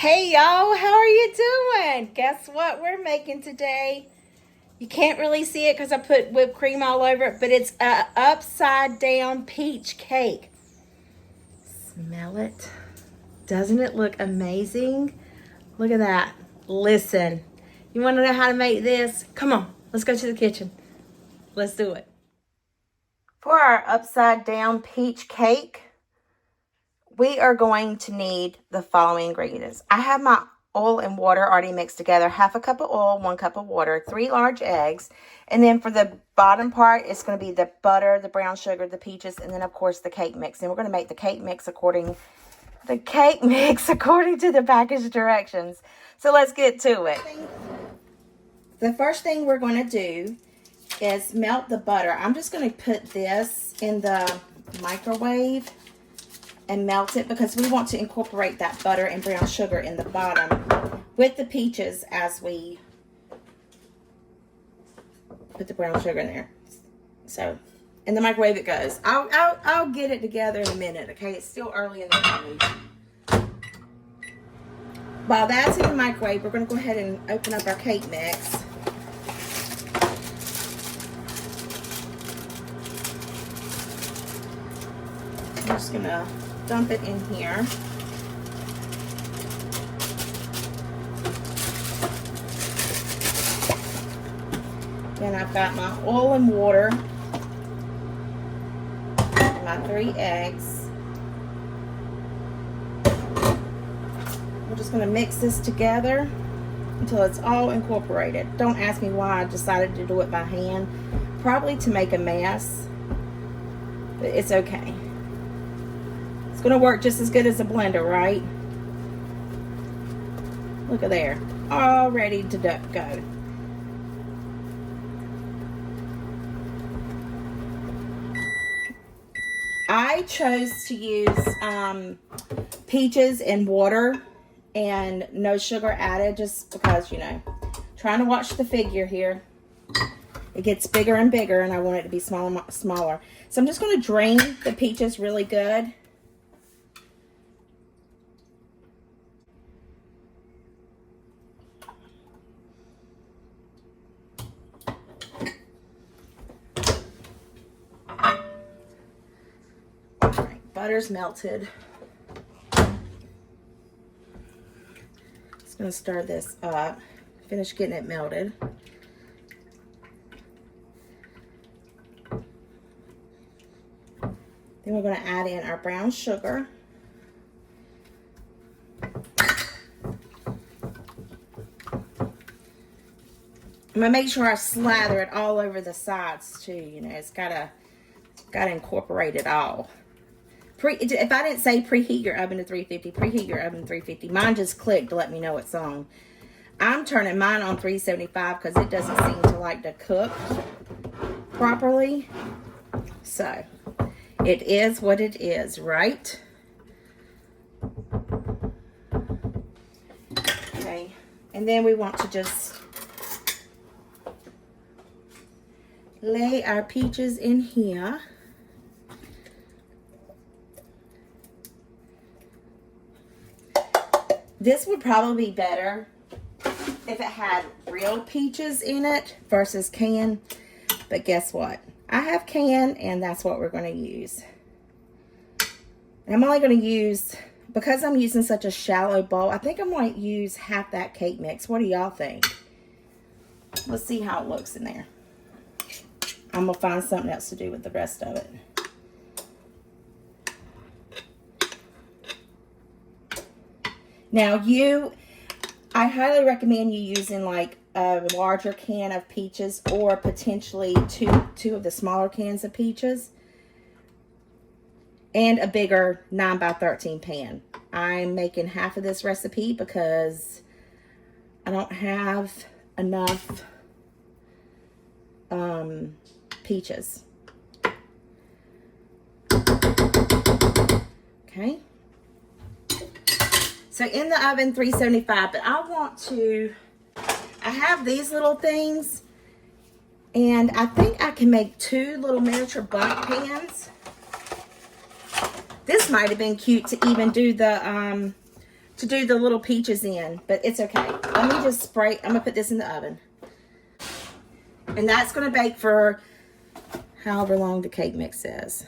Hey y'all, how are you doing? Guess what we're making today? You can't really see it because I put whipped cream all over it, but it's a upside down peach cake. Smell it. Doesn't it look amazing? Look at that. Listen, you want to know how to make this? Come on, let's go to the kitchen. Let's do it. For our upside down peach cake, we are going to need the following ingredients. I have my oil and water already mixed together. Half a cup of oil, 1 cup of water, 3 large eggs. And then for the bottom part, it's going to be the butter, the brown sugar, the peaches, and then of course the cake mix. And we're going to make the cake mix according to the package directions. So let's get to it. The first thing we're going to do is melt the butter. I'm just going to put this in the microwave and melt it because we want to incorporate that butter and brown sugar in the bottom with the peaches as we put the brown sugar in there. So in the microwave it goes. I'll get it together in a minute, okay? It's still early in the morning. While that's in the microwave, we're going to go ahead and open up our cake mix. I'm just going to dump it in here. Then I've got my oil and water, my 3 eggs. We're just going to mix this together until it's all incorporated. Don't ask me why I decided to do it by hand. Probably to make a mess, but it's okay. It's going to work just as good as a blender, right? Look at there. All ready to go. I chose to use peaches and water and no sugar added just because, you know, trying to watch the figure here. It gets bigger and bigger and I want it to be smaller. So I'm just going to drain the peaches really good. Butter's melted. Just going to stir this up. Finish getting it melted. Then we're going to add in our brown sugar. I'm going to make sure I slather it all over the sides too. You know, it's got to incorporate it all. If I didn't say preheat your oven to 350, preheat your oven to 350. Mine just clicked to let me know it's on. I'm turning mine on 375 because it doesn't seem to like to cook properly. So, it is what it is, right? Okay, and then we want to just lay our peaches in here. This would probably be better if it had real peaches in it versus canned. But guess what? I have canned and that's what we're going to use. And I'm only going to use, because I'm using such a shallow bowl, I think I'm going to use half that cake mix. What do y'all think? Let's see how it looks in there. I'm going to find something else to do with the rest of it. Now I highly recommend you using like a larger can of peaches or potentially two of the smaller cans of peaches and a bigger 9x13 pan. I'm making half of this recipe because I don't have enough peaches. Okay. So in the oven, 375, but I have these little things, and I think I can make 2 little miniature bundt pans. This might have been cute to even do the to do the little peaches in, but it's okay. Let me just spray. I'm gonna put this in the oven. And that's gonna bake for however long the cake mix is.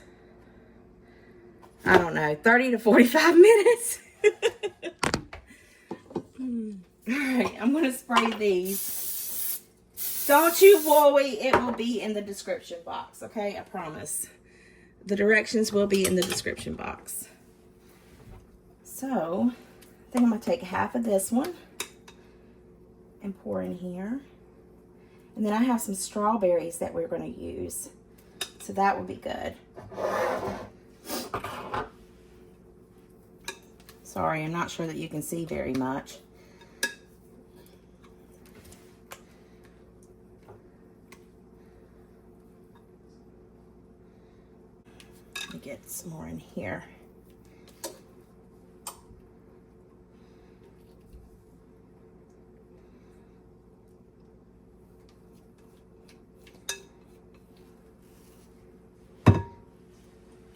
I don't know, 30 to 45 minutes. All right, I'm gonna spray these. Don't you worry, it will be in the description box, okay? I promise. The directions will be in the description box. So, I think I'm gonna take half of this one and pour in here. And then I have some strawberries that we're gonna use. So that will be good. Sorry, I'm not sure that you can see very much. Let me get some more in here.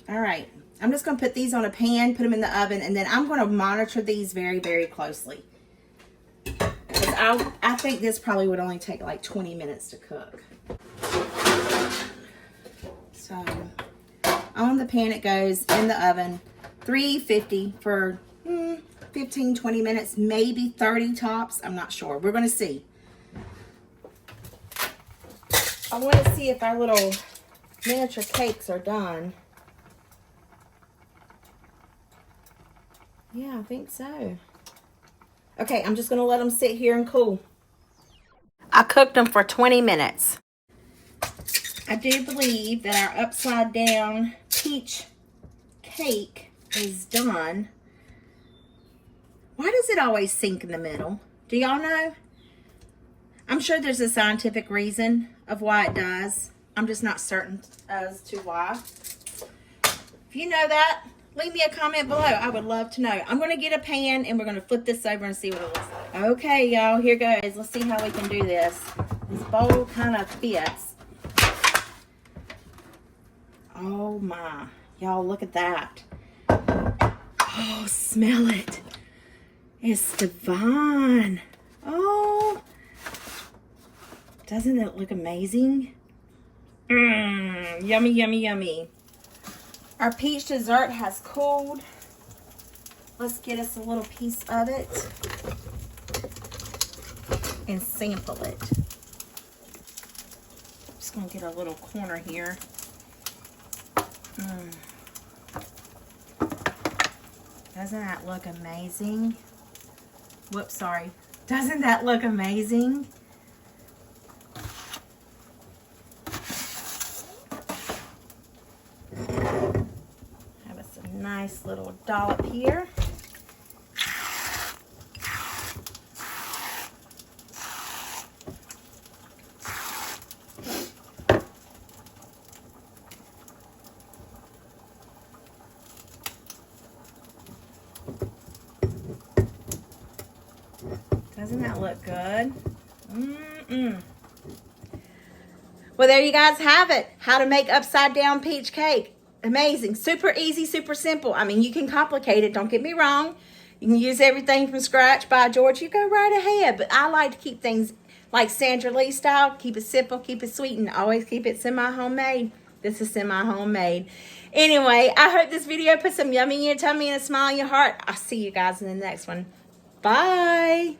All right, I'm just gonna put these on a pan, put them in the oven, and then I'm gonna monitor these very, very closely. Because I think this probably would only take like 20 minutes to cook. So, on the pan it goes, in the oven, 350 for 15, 20 minutes, maybe 30 tops. I'm not sure. We're gonna see. I wanna see if our little miniature cakes are done. Yeah, I think so. Okay, I'm just going to let them sit here and cool. I cooked them for 20 minutes. I do believe that our upside down peach cake is done. Why does it always sink in the middle? Do y'all know? I'm sure there's a scientific reason of why it does. I'm just not certain as to why. If you know that, leave me a comment below. I would love to know. I'm going to get a pan and we're going to flip this over and see what it looks like. Okay, y'all, here goes. Let's see how we can do this. This bowl kind of fits. Oh my. Y'all, look at that. Oh, smell it. It's divine. Oh. Doesn't it look amazing? Yummy, yummy, yummy. Our peach dessert has cooled. Let's get us a little piece of it and sample it. Just gonna get a little corner here. Doesn't that look amazing? Whoops, sorry. Doesn't that look amazing? Nice little dollop here. Doesn't that look good? Well, there you guys have it. How to make upside down peach cake. Amazing. Super easy, super simple. I mean, you can complicate it. Don't get me wrong. You can use everything from scratch by George. You go right ahead. But I like to keep things like Sandra Lee style. Keep it simple, keep it sweet, and always keep it semi-homemade. This is semi-homemade. Anyway, I hope this video put some yummy in your tummy and a smile in your heart. I'll see you guys in the next one. Bye.